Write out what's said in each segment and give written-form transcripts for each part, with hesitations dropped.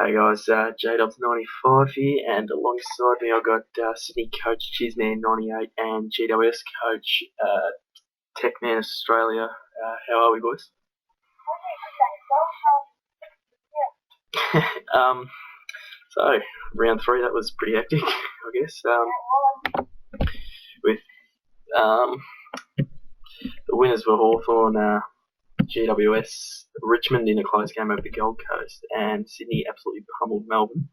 Hey guys, JDubs95 here, and alongside me I've got Sydney coach Chizman98 and GWS coach Techman Australia. How are we, boys? So round 3, that was pretty hectic, I guess. With the winners were Hawthorn, GWS, Richmond in a close game over the Gold Coast, and Sydney absolutely pummeled Melbourne.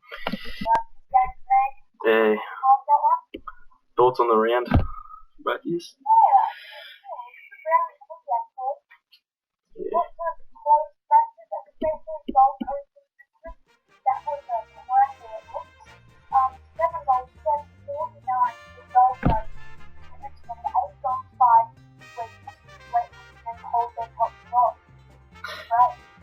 Thoughts on the round, both years? Yeah.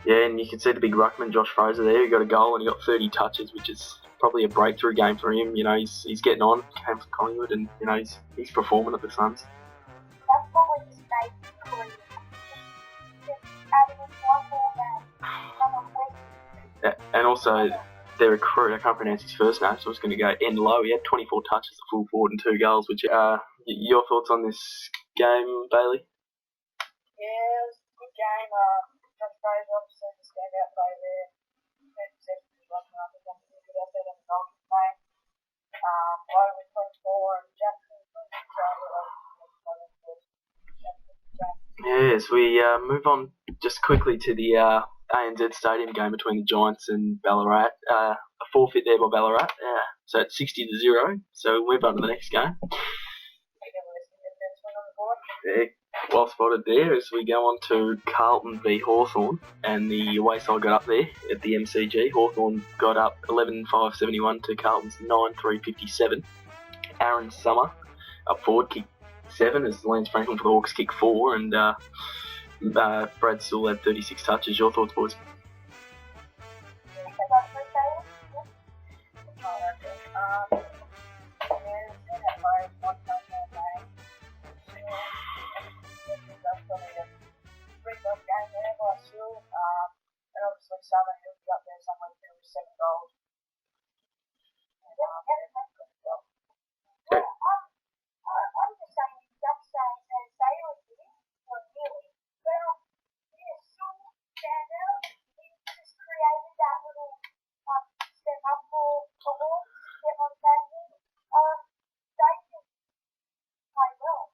Yeah, and you can see the big ruckman Josh Fraser there. He got a goal and he got 30 touches, which is probably a breakthrough game for him. You know, he's getting on. Came from Collingwood, and you know he's performing at the Suns. Yeah, and also their recruit, I can't pronounce his first name, so I was going to go N Low. He had 24 touches, a full forward, and 2 goals. Which your thoughts on this game, Bailey? Yeah, it was a good game. Josh Fraser obviously the standout player there. 30 seconds was rushing up and something good out there on the goal game. Lowe with 24 and Jackson with 20. Yes, we move on just quickly to the ANZ Stadium game between the Giants and Ballarat. A forfeit there by Ballarat. So it's 60-0. So we'll move on to the next game. Yeah, well spotted there as we go on to Carlton v Hawthorn, and the away side got up there at the MCG. Hawthorn got up 11-5-71 to Carlton's 9-3-57. Aaron Summer up forward kicked 7 as Lance Franklin for the Hawks kicked 4, and Brad Sewell had 36 touches. Your thoughts, boys? And obviously Summer, he'll be up there somewhere with 7 goals. I'm just saying, just saying, Sailor did for really well. He is so stand out. He just created that little step up for Hawks. Get on saying, they can play well.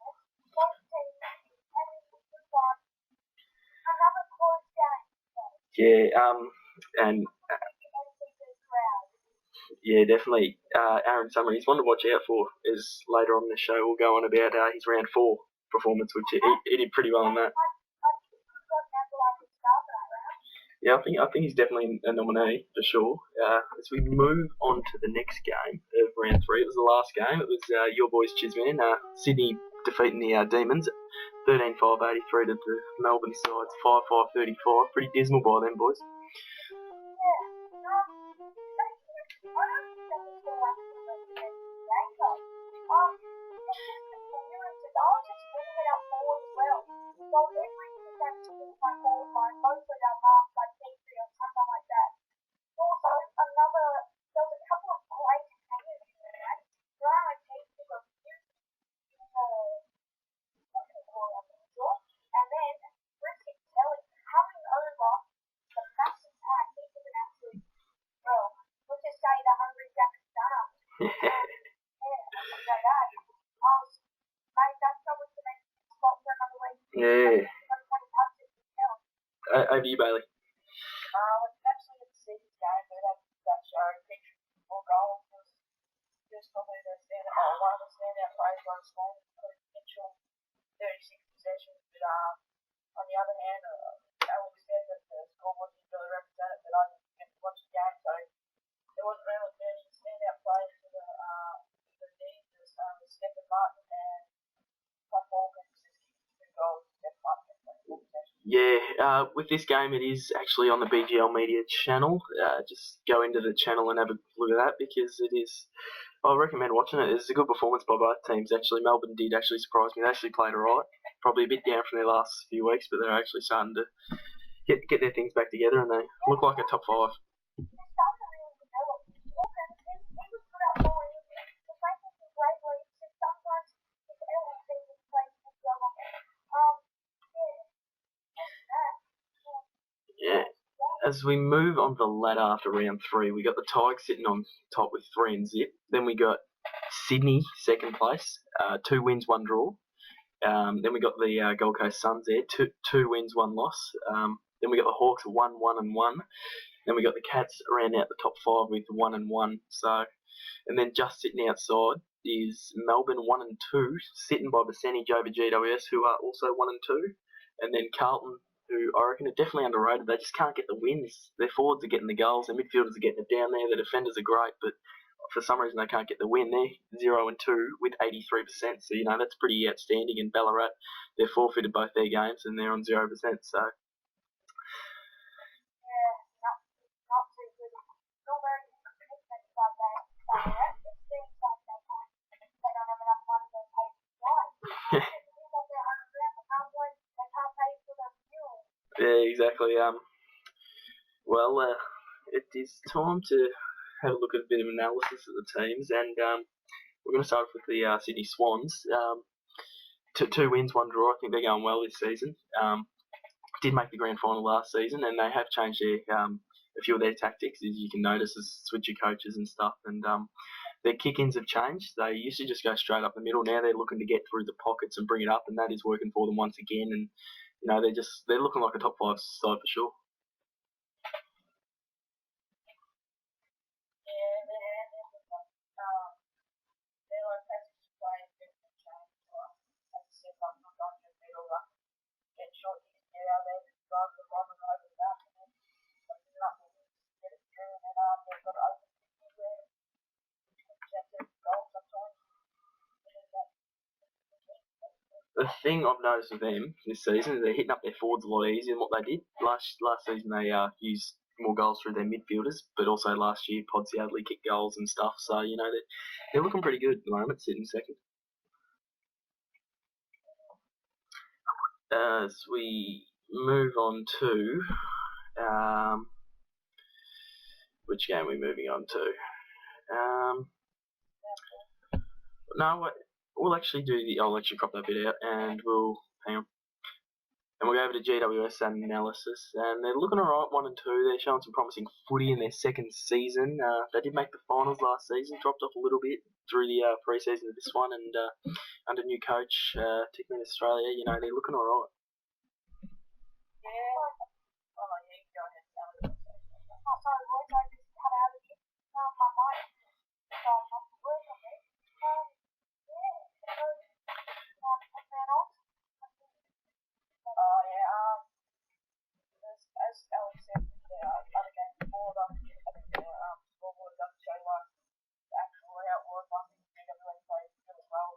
Both teams, and it's just like another close game. Yeah, and yeah, definitely. Aaron Summer, he's one to watch out for. As later on in the show, we'll go on about his round 4 performance, which he did pretty well on that. Yeah, I think he's definitely a nominee for sure. As we move on to the next game of round 3, it was the last game. It was your boys Chisman, Sydney defeating the Demons, 13-5-83 to the Melbourne sides, 5-5-35. Pretty dismal by them boys. Yeah. Over to you, Bailey. Actually, it's the second game that show. More goals was just probably the standout, one of the standout players on Spain, potential 36 possessions. But on the other hand, Alex said that the score wasn't really represented, but I didn't get to watch the game, so there wasn't really many standout players for the teams. The Stephen Martin and Tom Morgan, 62 goals. Yeah, with this game, it is actually on the BGL Media channel. Just go into the channel and have a look at that, because it is. I recommend watching it. It's a good performance by both teams. Actually, Melbourne did actually surprise me. They actually played alright. Probably a bit down from their last few weeks, but they're actually starting to get their things back together, and they look like a top 5. As we move on the ladder after round 3, we got the Tigers sitting on top with 3 and zip. Then we got Sydney second place, 2 wins, 1 draw. Then we got the Gold Coast Suns there, two wins, 1 loss. Then we got the Hawks 1, 1 and 1. Then we got the Cats around out the top 5 with 1 and 1. So, and then just sitting outside is Melbourne 1 and 2, sitting by percentage over GWS, who are also 1 and 2. And then Carlton, who I reckon are definitely underrated. They just can't get the wins. Their forwards are getting the goals, their midfielders are getting it down there, their defenders are great, but for some reason they can't get the win. They're 0 and 2 with 83%, so that's pretty outstanding. And Ballarat, they've forfeited both their games and they're on 0%. So not too good. Still very expensive like that. It seems like they don't have enough money to pay for flights. They can't pay for the fuel. Yeah, exactly. Well, it is time to have a look at a bit of analysis of the teams, and we're going to start off with the Sydney Swans. 2 wins, 1 draw. I think they're going well this season. Did make the grand final last season, and they have changed their a few of their tactics, as you can notice, as switcher coaches and stuff. And their kick-ins have changed. They used to just go straight up the middle. Now they're looking to get through the pockets and bring it up, and that is working for them once again. And they're looking like a top 5 side for sure. The thing I've noticed with them this season is they're hitting up their forwards a lot easier than what they did. Last season they used more goals through their midfielders, but also last year Podsiadly kicked goals and stuff. So, they're looking pretty good at the moment, sitting second. As we move on to which game are we moving on to? No, we'll actually do I'll actually crop that bit out, and hang on. And we'll go over to GWS and analysis, and they're looking alright, 1 and 2. They're showing some promising footy in their second season. They did make the finals last season, dropped off a little bit through the pre-season of this one, and under new coach, Tickman Australia, they're looking alright. As Alex said, other games before, I think the scoreboard doesn't show the actual outward. I think GWS played really well.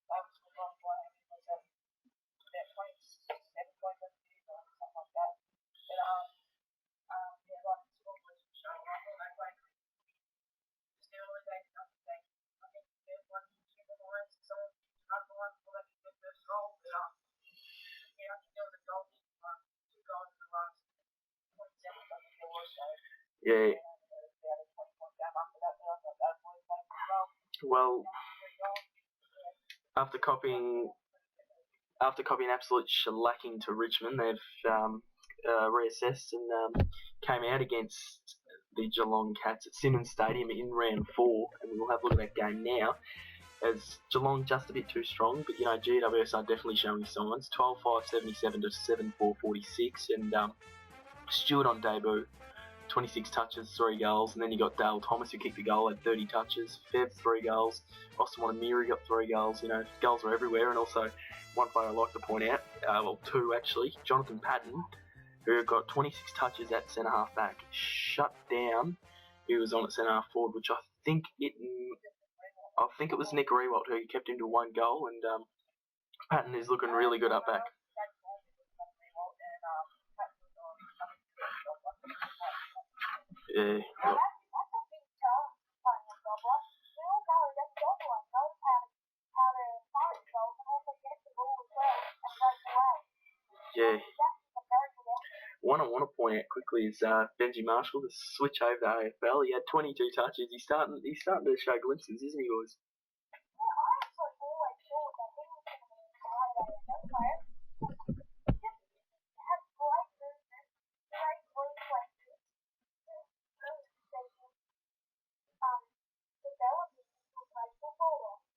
They was on by about 27 points of the or something like that. But like the scoreboard was showing, I thought they played still early days. I think there's 1 or 2 more lines, so another one will let you get first goal. But I think there was a goal. 2 goals in the last 27 seconds. Yeah. Well, after copying absolute shellacking to Richmond, they've reassessed and came out against the Geelong Cats at Simmons Stadium in round 4, and we'll have a look at that game now. As Geelong just a bit too strong, but GWS are definitely showing signs. 12-5-77 to 7-4-46, and Stewart on debut, 26 touches, 3 goals, and then you got Dale Thomas who kicked the goal, had 30 touches, Fev 3 goals, Austin Wanamiri got 3 goals. Goals are everywhere. And also one player I like to point out, 2 actually, Jonathan Patton, who got 26 touches at centre half back, shut down who was on at centre half forward, which I think it was Nick Rewalt who kept him to 1 goal, and Patton is looking really good up back. Yeah. Well. Yeah. One I want to point out quickly is Benji Marshall, the switch over to AFL. He had 22 touches. He's starting to show glimpses, isn't he, boys?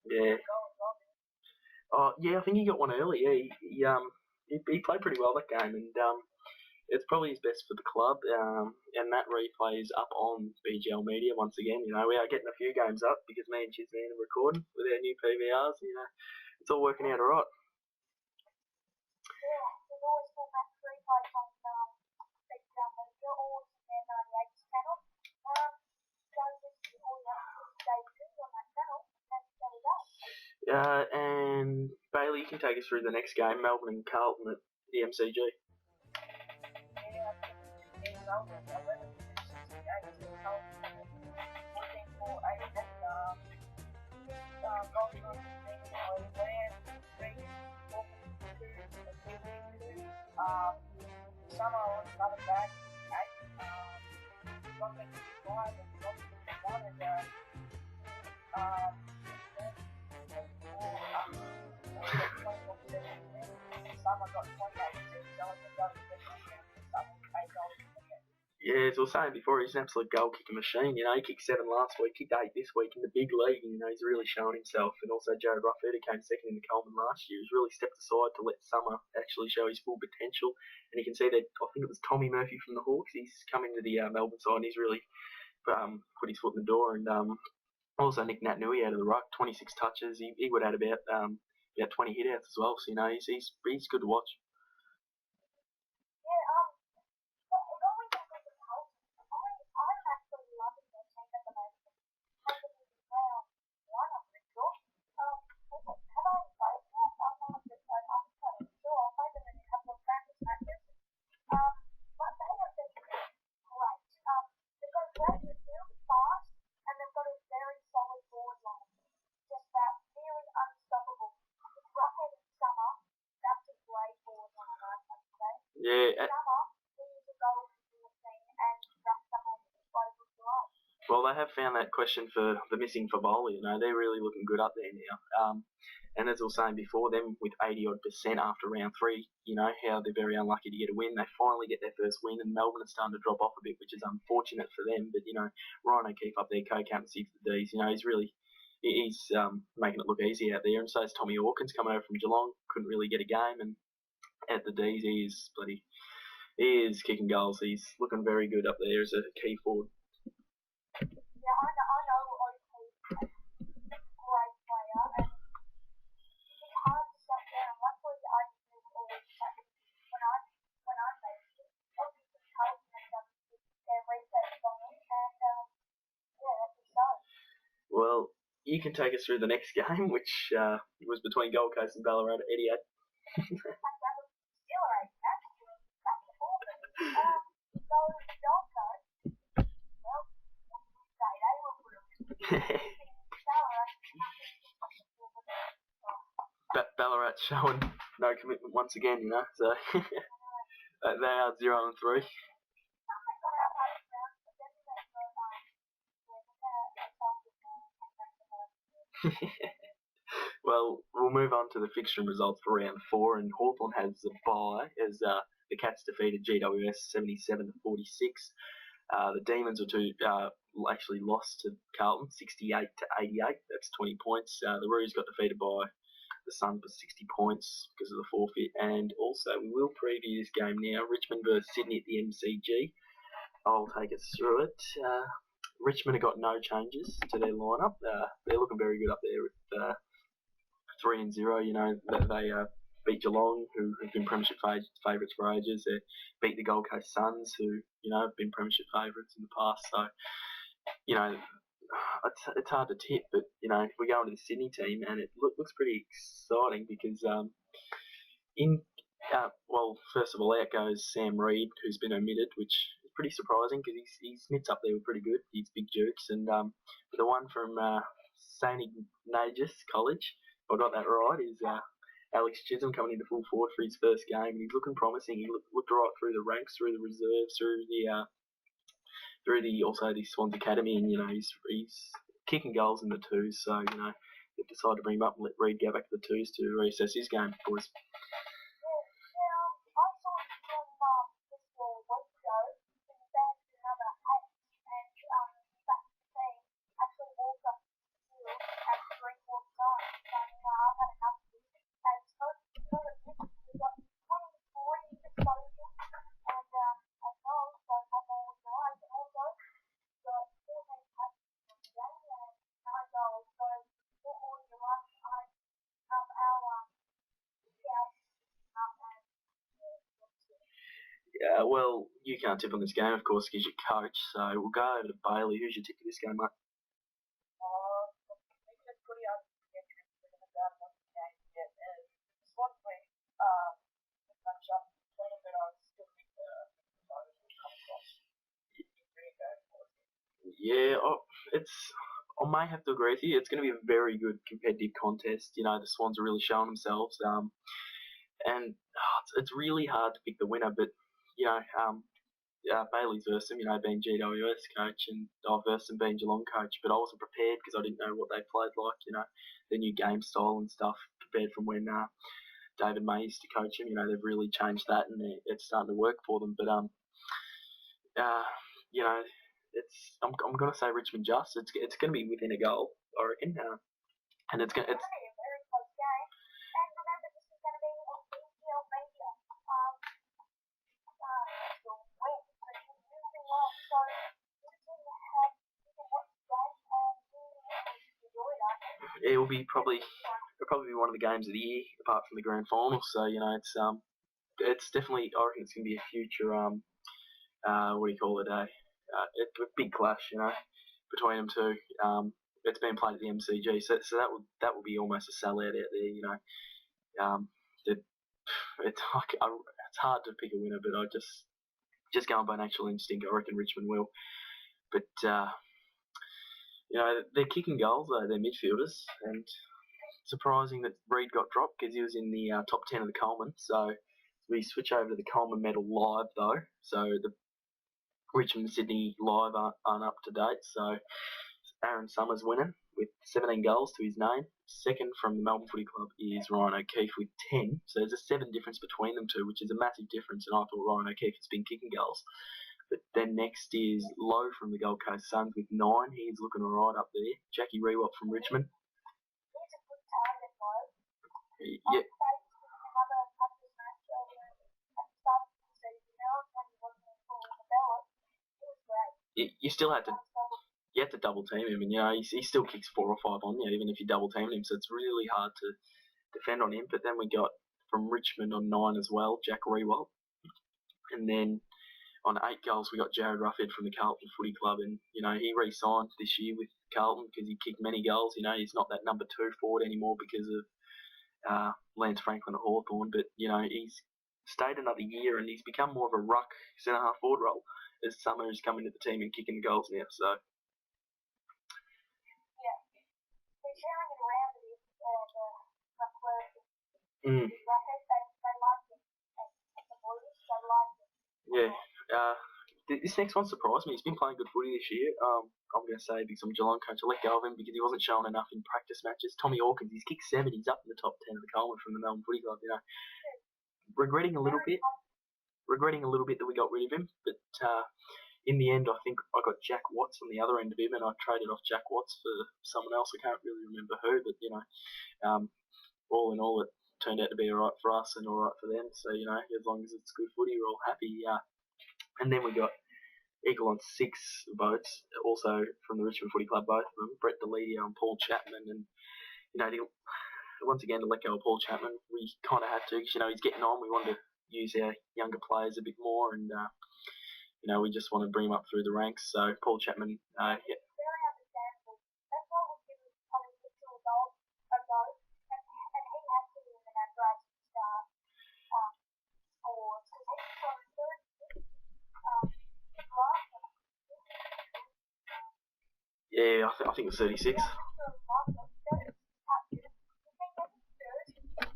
Yeah. Oh, yeah, I think he got one early. Yeah, he played pretty well that game, and it's probably his best for the club. And that replay is up on BGL Media once again. You know, we are getting a few games up because me and Chisman are recording with our new PVRs. You know, it's all working out alright. Yeah, there's always been that replay on BGL Media or their 98 channel. So just all you have to stay tuned on that channel, and there we go. And Bailey, you can take us through the next game, Melbourne and Carlton at the MCG. Yeah, Melbourne, 11, 68, 14 for 8, and goals from West Land, 3, 2, Summer on another back, 8, Rocket 5, and Rocket 1, and Summer got 28, so I think that was the $8. Yeah, as I was saying before, he's an absolute goal-kicking machine. You know, he kicked 7 last week, kicked 8 this week in the big league, and, you know, he's really shown himself. And also Jared Rufford, who came second in the Coleman last year, has really stepped aside to let Summer actually show his full potential. And you can see that, I think it was Tommy Murphy from the Hawks, he's come into the Melbourne side and he's really put his foot in the door. And also Nick Naitanui out of the ruck, 26 touches. He would add about 20 hit-outs as well. So, you know, he's good to watch. I'm actually loving their team at the moment. Round 1, I'm pretty sure. Have I played yet? I'm not sure. I'll play them in a couple of practice matches. But they have been great. They've got a great midfield, fast, and they've got a very solid forward line. Just that nearly unstoppable. With Rocket and Summer, that's a great forward line, I have to say. Yeah. Summer, he's a goal forward team, and that's someone who's quite a good drive. Well, they have found that question for the missing Favola. You know, they're really looking good up there now. And as I was saying before, them with 80-odd% after round 3, you know, how they're very unlucky to get a win. They finally get their first win, and Melbourne are starting to drop off a bit, which is unfortunate for them. But, you know, Ryan O'Keefe up there, co-captaincy for the D's, you know, he's making it look easy out there. And so is Tommy Hawkins coming over from Geelong, couldn't really get a game. And at the D's, he is kicking goals. He's looking very good up there as a key forward. Yeah, I know O'Keefe is a great player, and it's hard to shut down. Luckily, I do always shut him when I'm based. Obviously, Carlton and their research on him, and yeah, that's exciting. Well, you can take us through the next game, which was between Gold Coast and Ballarat at Etihad. That was still a that's the ball. So, Gold Coast, well, they were brilliant. Ballarat showing no commitment once again, you know. So they are 0-3. Well, we'll move on to the fixture results for round 4, and Hawthorn has a bye as the Cats defeated GWS 77-46. The Demons actually lost to Carlton 68-88. That's 20 points. The Roos got defeated by the Suns for 60 points because of the forfeit. And also, we will preview this game now. Richmond versus Sydney at the MCG. I'll take us through it. Richmond have got no changes to their lineup. They're looking very good up there with 3-0. You know, they beat Geelong, who have been premiership favourites for ages. They beat the Gold Coast Suns, who, you know, have been premiership favourites in the past. So, you know, it's hard to tip, but, you know, if we go into the Sydney team, and it looks pretty exciting because well, first of all, out goes Sam Reid, who's been omitted, which is pretty surprising because his mitts up there were pretty good. He's big jukes, and the one from St Ignatius College, if I got that right, is Alex Chisholm coming into full forward for his first game, and he's looking promising. He looked right through the ranks, through the reserves, through the Swans Academy, and, you know, he's kicking goals in the twos. So, you know, they've decided to bring him up and let Reid go back to the twos to reassess his game, boys. I saw him just a week ago, and he bagged another 8, and back to the team, actually walked up the field at 3/4 time. Yeah, well, you can't tip on this game, of course, because you're coach. So we'll go over to Bailey. Who's your tip for this game, mate? I think it's pretty unforgettable for the game yet. And this one week, match up between them, but I still think the Tigers will come across very good. Yeah, I may have to agree with you. It's going to be a very good competitive contest. You know, the Swans are really showing themselves, and it's really hard to pick the winner. But you know, Bailey's versed him, you know, being GWS coach, and I've versed him being Geelong coach. But I wasn't prepared because I didn't know what they played like. You know, their new game style and stuff compared from when David May used to coach him. You know, they've really changed that, and it's starting to work for them. But uh, you know, I'm gonna say Richmond just. It's gonna be within a goal, I reckon. And it's gonna It's going to be a very close game. And remember, this is going to be on BCL Media. The win, so you're moving on. So you can have you can watch the game and you enjoy that. it will be probably it'll probably be one of the games of the year, apart from the grand final. So you know, it's definitely, I reckon it's gonna be a future what do you call it, it's a big clash, you know, between them two. It's been played at the MCG, so that would be almost a sellout out there, you know. It, it's hard to pick a winner, but I just going by natural instinct, I reckon Richmond will. But you know, they're kicking goals though, they're midfielders, and surprising that Reid got dropped because he was in the top 10 of the Coleman. So we switch over to the Coleman medal live though, so the Richmond and Sydney live aren't up to date. So Aaron Summers winning with 17 goals to his name. Second from the Melbourne Footy Club is Ryan O'Keefe with 10. So there's a 7 difference between them two, which is a massive difference. And I thought Ryan O'Keefe has been kicking goals. But then next is Lowe from the Gold Coast Suns with 9. He's looking alright up there. Jackie Rewalt from Richmond. He's a good target, though. Yeah. You still had to double team him, and you know he still kicks 4 or 5 on you, even if you double team him. So it's really hard to defend on him. But then we got from Richmond on 9 as well, Jack Rewalt, and then on 8 goals we got Jared Ruffhead from the Carlton Footy Club, and you know he re-signed this year with Carlton because he kicked many goals. You know he's not that number 2 forward anymore because of Lance Franklin at Hawthorn, but you know he's stayed another year and he's become more of a ruck centre half forward role as Summers coming to the team and kicking goals now. So. Sharing it around with you, Mm. they like it, and the boys, they like it. Yeah. This next one surprised me. He's been playing good footy this year. I'm going to say because I'm Geelong coach, I let go of him because he wasn't showing enough in practice matches. Tommy Hawkins, he's kicked 7. He's up in the top 10 of the Coleman from the Melbourne Footy Club. You know, regretting a little bit that we got rid of him. But in the end, I think I got Jack Watts on the other end of him, and I traded off Jack Watts for someone else. I can't really remember who, but you know, all in all, it turned out to be alright for us and alright for them. So you know, as long as it's good footy, we're all happy. And then we got equal on 6 votes, also from the Richmond Footy Club, both of them, Brett Deledio and Paul Chapman. And you know, once again to let go of Paul Chapman, we kind of had to, because you know he's getting on. We wanted to use our younger players a bit more, and you know, we just want to bring him up through the ranks. So Paul Chapman, Very understandable. That's why we'll give him Colin Mitchell a go, and he has to be in the Madras Star Awards because he's got a third yeah, I think it was 36.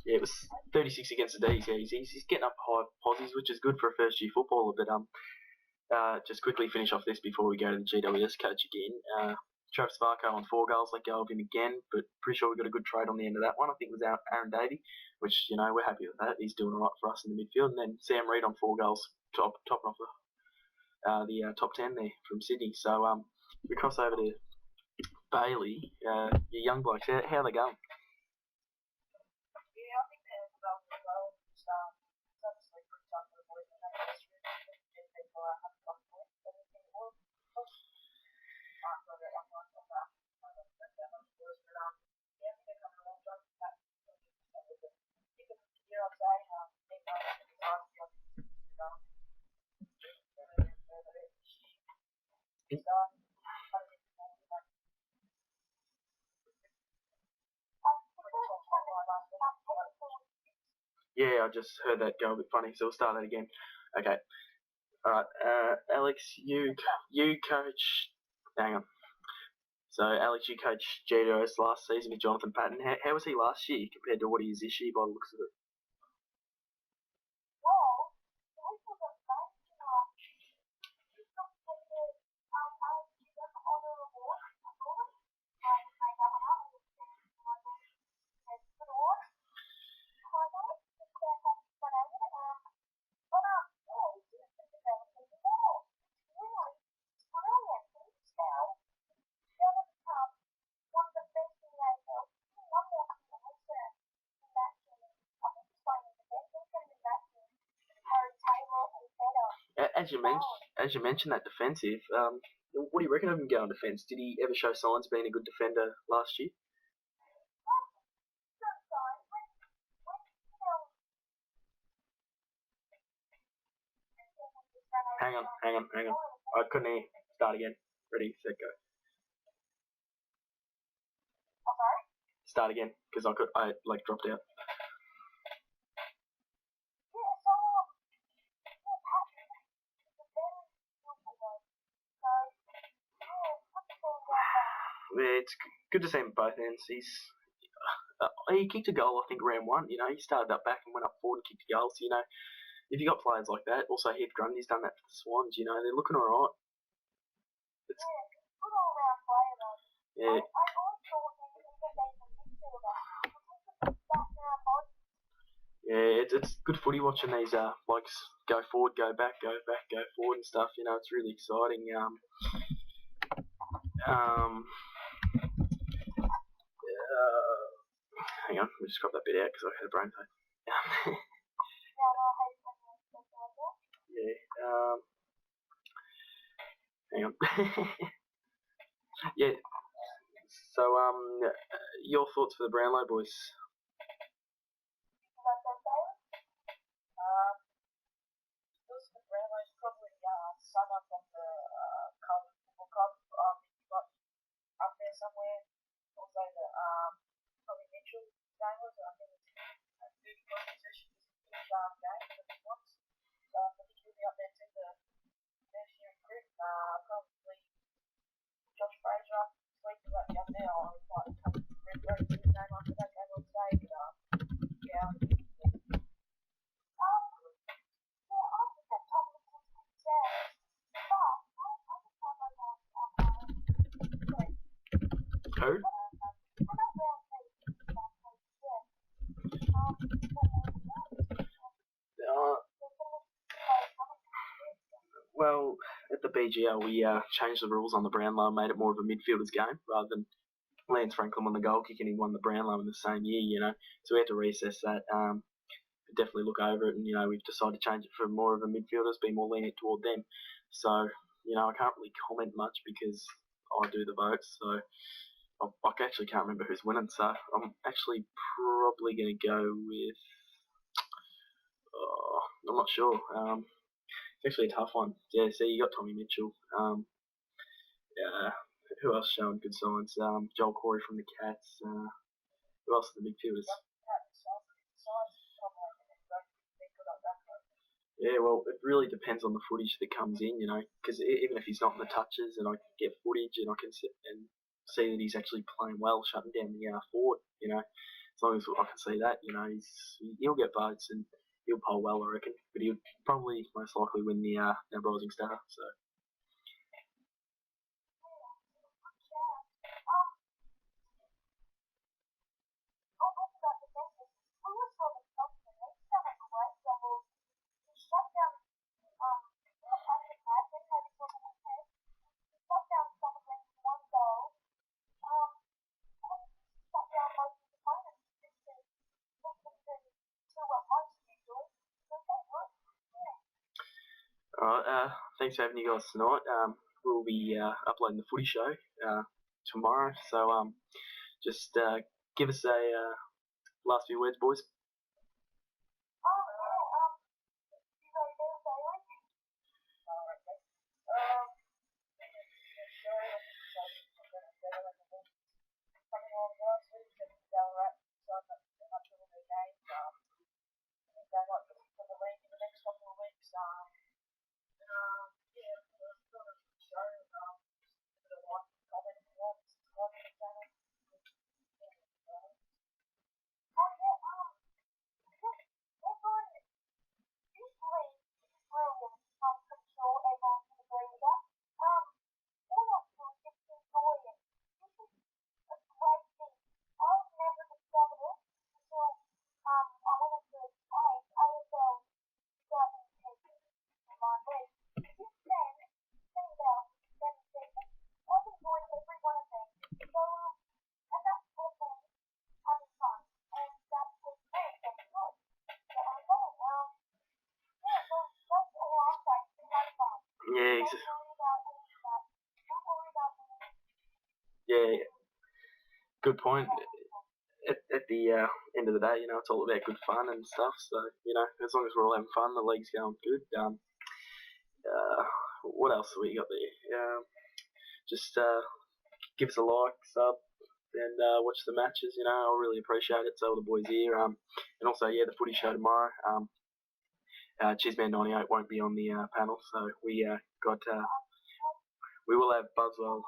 Yeah, it was 36 against the D's. Yeah, he's getting up high posies, which is good for a first year footballer. But just quickly finish off this before we go to the GWS coach again. Travis Varco on 4 goals, let go of him again, but pretty sure we got a good trade on the end of that one. I think it was Aaron Davey, which, you know, we're happy with that. He's doing all right for us in the midfield. And then Sam Reid on 4 goals, topping off the top 10 there from Sydney. So we cross over to Bailey. Your young blokes, how are they going? Yeah, I think they're well. It's obviously pretty tough for the boys in that history. People are having tough points, but I think we'll Yeah, I just heard that go a bit funny, so we'll start that again. Okay. Alright, Alex, you coach... Hang on. So, Alex, you coached GWS last season with Jonathan Patton. How was he last year compared to what he is this year by the looks of it? As you mentioned that defensive, what do you reckon of him going defence? Did he ever show signs of being a good defender last year? Hang on. I couldn't hear. Start again. Ready, set, go. Start again, because I dropped out. It's good to see him both ends. He kicked a goal, I think, round one. You know, he started up back and went up forward and kicked a goal. So, you know, if you got players like that, also Heath Grundy's done that for the Swans. You know, they're looking all right. It's, good all round player though. Yeah. I always thought he was a midfielder. Yeah, it's good footy watching these blokes go forward, go back, go forward and stuff. You know, it's really exciting. Hang on, let me just crop that bit out because I had a brain pain. Yeah. Hang on. Yeah. So, your thoughts for the Brownlow boys? Sum up of the Carlton Football Club. Up there somewhere. Also the Tommy Mitchell game was, I think it's a 30 possession is a good game for the Swans. So I think he'll be up there too, the first year group. Probably Josh Fraser, sweet to be up there. I would like to come to the game after that game on today. But yeah. I think that Tommy Mitchell's good chance. Who? Well, at the BGL, we changed the rules on the Brownlow and made it more of a midfielders game rather than Lance Franklin won the goal kick and he won the Brownlow in the same year, you know. So we had to reassess that. Definitely look over it, and you know we've decided to change it for more of a midfielders, be more lenient toward them. So you know I can't really comment much because I do the votes. So I actually can't remember who's winning. So I'm actually probably going to go with. I'm not sure. It's actually a tough one. Yeah, see, you got Tommy Mitchell. Yeah, who else showing good signs? Joel Corey from the Cats. Who else are the midfielders? Yeah, well, it really depends on the footage that comes in, you know, because even if he's not in the touches and I can get footage and I can sit and see that he's actually playing well, shutting down the forward, you know, as long as I can see that, you know, he'll get votes and he'll poll well, I reckon, but he'll probably most likely win the Rising Star, so. Alright, thanks for having you guys tonight. We'll be uploading the footy show tomorrow, so just give us a last few words, boys. they might be for the league in the next couple of weeks. Yeah, it's sort of show. Just a bit of like comment if you want. Subscribe to the channel. Oh yeah, everyone, this league is brilliant. I'm pretty sure everyone can agree with that. All I do is just enjoy it. This is a great thing. I've never discovered it until I went into AFL 2010 in my league. Since then, it's been about 7 seasons. I've enjoyed every one of them. So, and that's all been having fun. And that's what makes them good. So, yeah, so that's all I'll say. It's been having fun. Yeah, Don't worry about any of that. Don't worry about winning. yeah, good point. At the end of the day, it's all about good fun and stuff. So, as long as we're all having fun, the league's going good. What else have we got there? Just give us a like, sub, and watch the matches. I'll really appreciate it. So all the boys here. And also, yeah, the footy show tomorrow. Chisman98 won't be on the panel, so we we will have Buzzwell.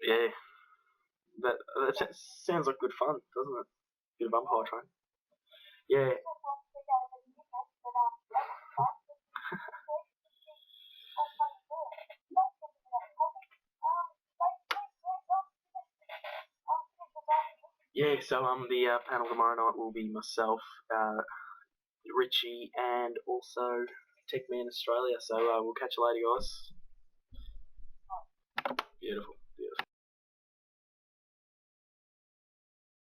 Yeah, that sounds like good fun, doesn't it? Bit of umpire train. Yeah. Yeah, so the panel tomorrow night will be myself, Richie, and also Techman Australia. So we'll catch you later, guys.